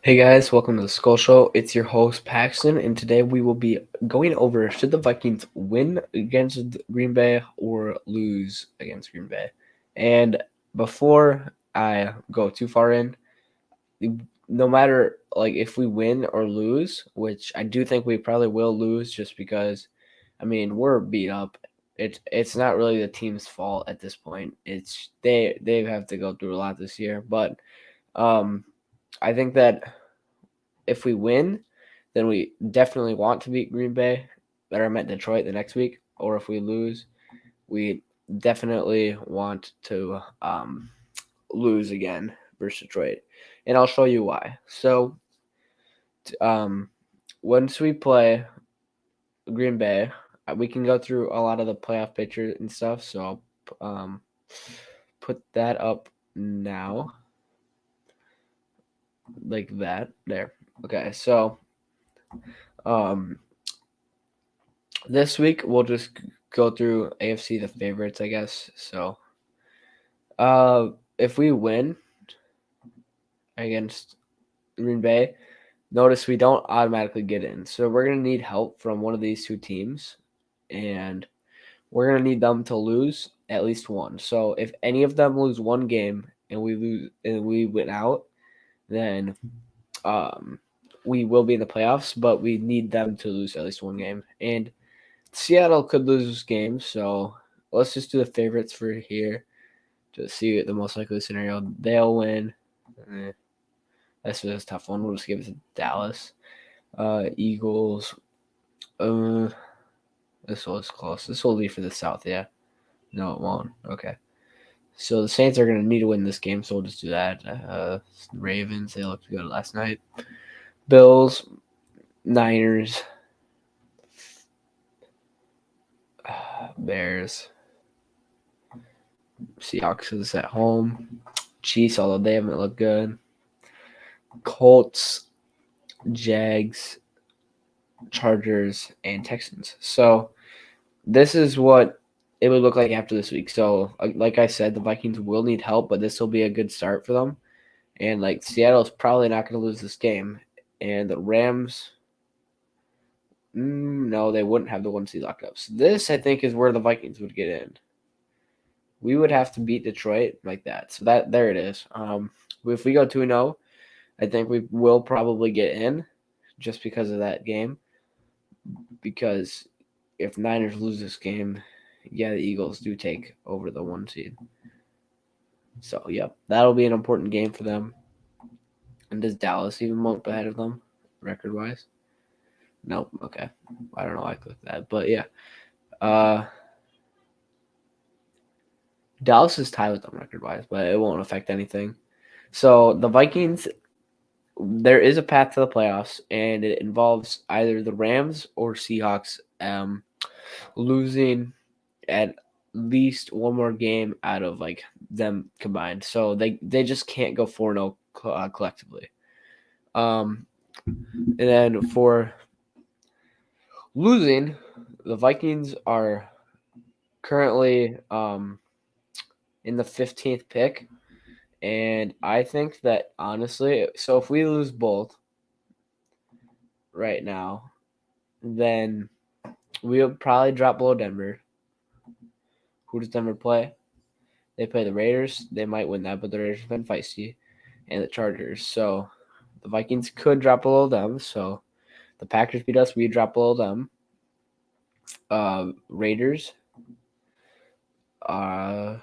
Hey guys, welcome to the Skull Show. It's your host Paxton, and today we will be going over should the Vikings win against Green Bay or lose against Green Bay. And before I go too far in, no matter like if we win or lose, which I do think we probably will lose, just because, I mean, we're beat up. It's not really the team's fault at this point. It's they have to go through a lot this year, but um, I think that if we win, then we definitely want to beat Green Bay, or I meant Detroit the next week. Or if we lose, we definitely want to lose again versus Detroit, and I'll show you why. So, um, once we play Green Bay, we can go through a lot of the playoff pictures and stuff. So I'll put that up now, like that. There. Okay. So um, this week we'll just go through AFC the favorites, I guess. So, if we win against Green Bay, notice we don't automatically get in. So we're gonna need help from one of these two teams, and we're gonna need them to lose at least one. So if any of them lose one game and we lose and we win out, then um, we will be in the playoffs. But we need them to lose at least one game, and Seattle could lose this game. So let's just do the favorites for here to see the most likely scenario. They'll win. Eh, that's a tough one. We'll just give it to Dallas. Eagles. Uh, this was close. This will be for the South, yeah. No, it won't. Okay. So the Saints are going to need to win this game, so we'll just do that. Ravens, they looked good last night. Bills, Niners, Bears, Seahawks is at home. Chiefs, although they haven't looked good. Colts, Jags, Chargers, and Texans. So this is what it would look like after this week. So, like I said, the Vikings will need help, but this will be a good start for them. And like Seattle's probably not going to lose this game, and the Rams, no, they wouldn't have the 1 seed locked up. So this, I think, is where the Vikings would get in. We would have to beat Detroit like that. So that there it is. If we go 2-0, I think we will probably get in, just because of that game. Because if Niners lose this game, yeah, the Eagles do take over the 1 seed. So, yep, that'll be an important game for them. And does Dallas even bump ahead of them, record wise? Nope. Okay. I don't know why I clicked that. But yeah. Dallas is tied with them record wise, but it won't affect anything. So the Vikings, there is a path to the playoffs, and it involves either the Rams or Seahawks losing at least one more game out of like them combined. So they just can't go 4-0 collectively. And then for losing, the Vikings are currently in the 15th pick, and I think that honestly, so if we lose both right now, then we'll probably drop below Denver. Who does Denver play? They play the Raiders. They might win that, but the Raiders have been feisty, and the Chargers. So the Vikings could drop below them. So the Packers beat us, we drop below them. Raiders, uh,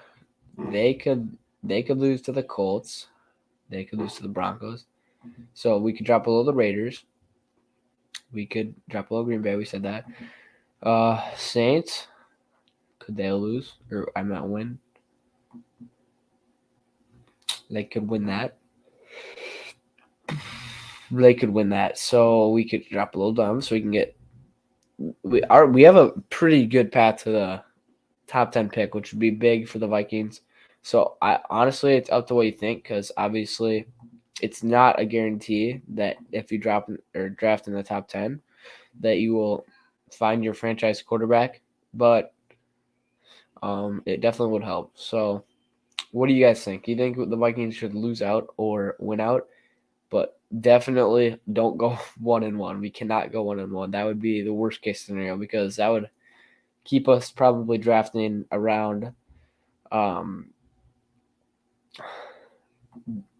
they could lose to the Colts. They could lose to the Broncos. So we could drop below the Raiders. We could drop below Green Bay. We said that. Saints, could they lose? Or I meant win. They could win that. They could win that. So we could drop below them. So we can get. We have a pretty good path to the top 10 pick, which would be big for the Vikings. So I honestly, it's up to what you think, because obviously, it's not a guarantee that if you drop or draft in the top 10, that you will find your franchise quarterback, but it definitely would help. So, what do you guys think? Do you think the Vikings should lose out or win out? but definitely don't go 1-1. We cannot go 1-1. That would be the worst case scenario because that would keep us probably drafting around. Um,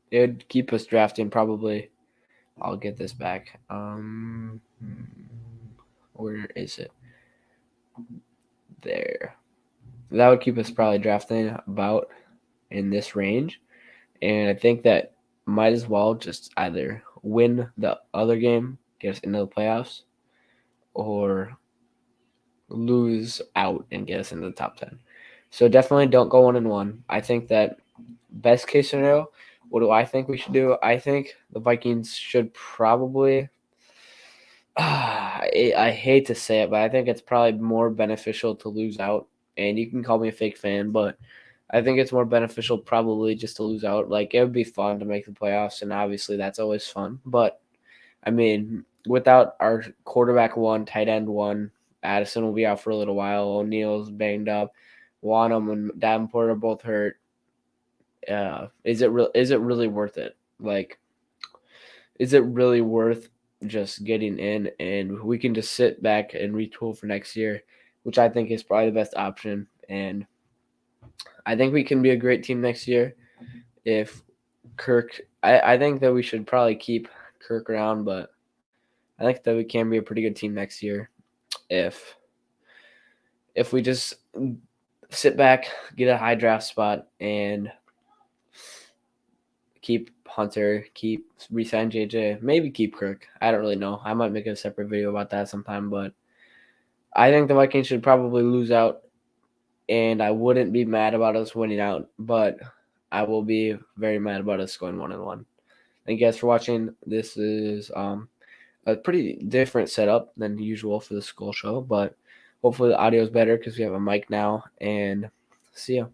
it would keep us drafting probably. I'll get this back. Where is it? There. That would keep us probably drafting about in this range. And I think that might as well just either win the other game, get us into the playoffs, or lose out and get us into the top 10. So definitely don't go 1-1. I think that best case scenario, what do I think we should do? I think the Vikings should probably. I hate to say it, but I think it's probably more beneficial to lose out. And you can call me a fake fan, but I think it's more beneficial probably just to lose out. Like, it would be fun to make the playoffs, and obviously that's always fun. But, I mean, without our quarterback one, tight end one, Addison will be out for a little while. O'Neal's banged up. Wanham and Davenport are both hurt. Is it really worth it? Like, is it really worth just getting in and we can just sit back and retool for next year, which I think is probably the best option. And I think we can be a great team next year if Kirk. I think that we should probably keep Kirk around, but I think that we can be a pretty good team next year if we just sit back, get a high draft spot, and keep Hunter, keep resign JJ, maybe keep Kirk. I don't really know. I might make a separate video about that sometime, but I think the Vikings should probably lose out, and I wouldn't be mad about us winning out, but I will be very mad about us going 1-1. Thank you guys for watching. This is a pretty different setup than usual for the school show, but hopefully the audio is better because we have a mic now. And see ya.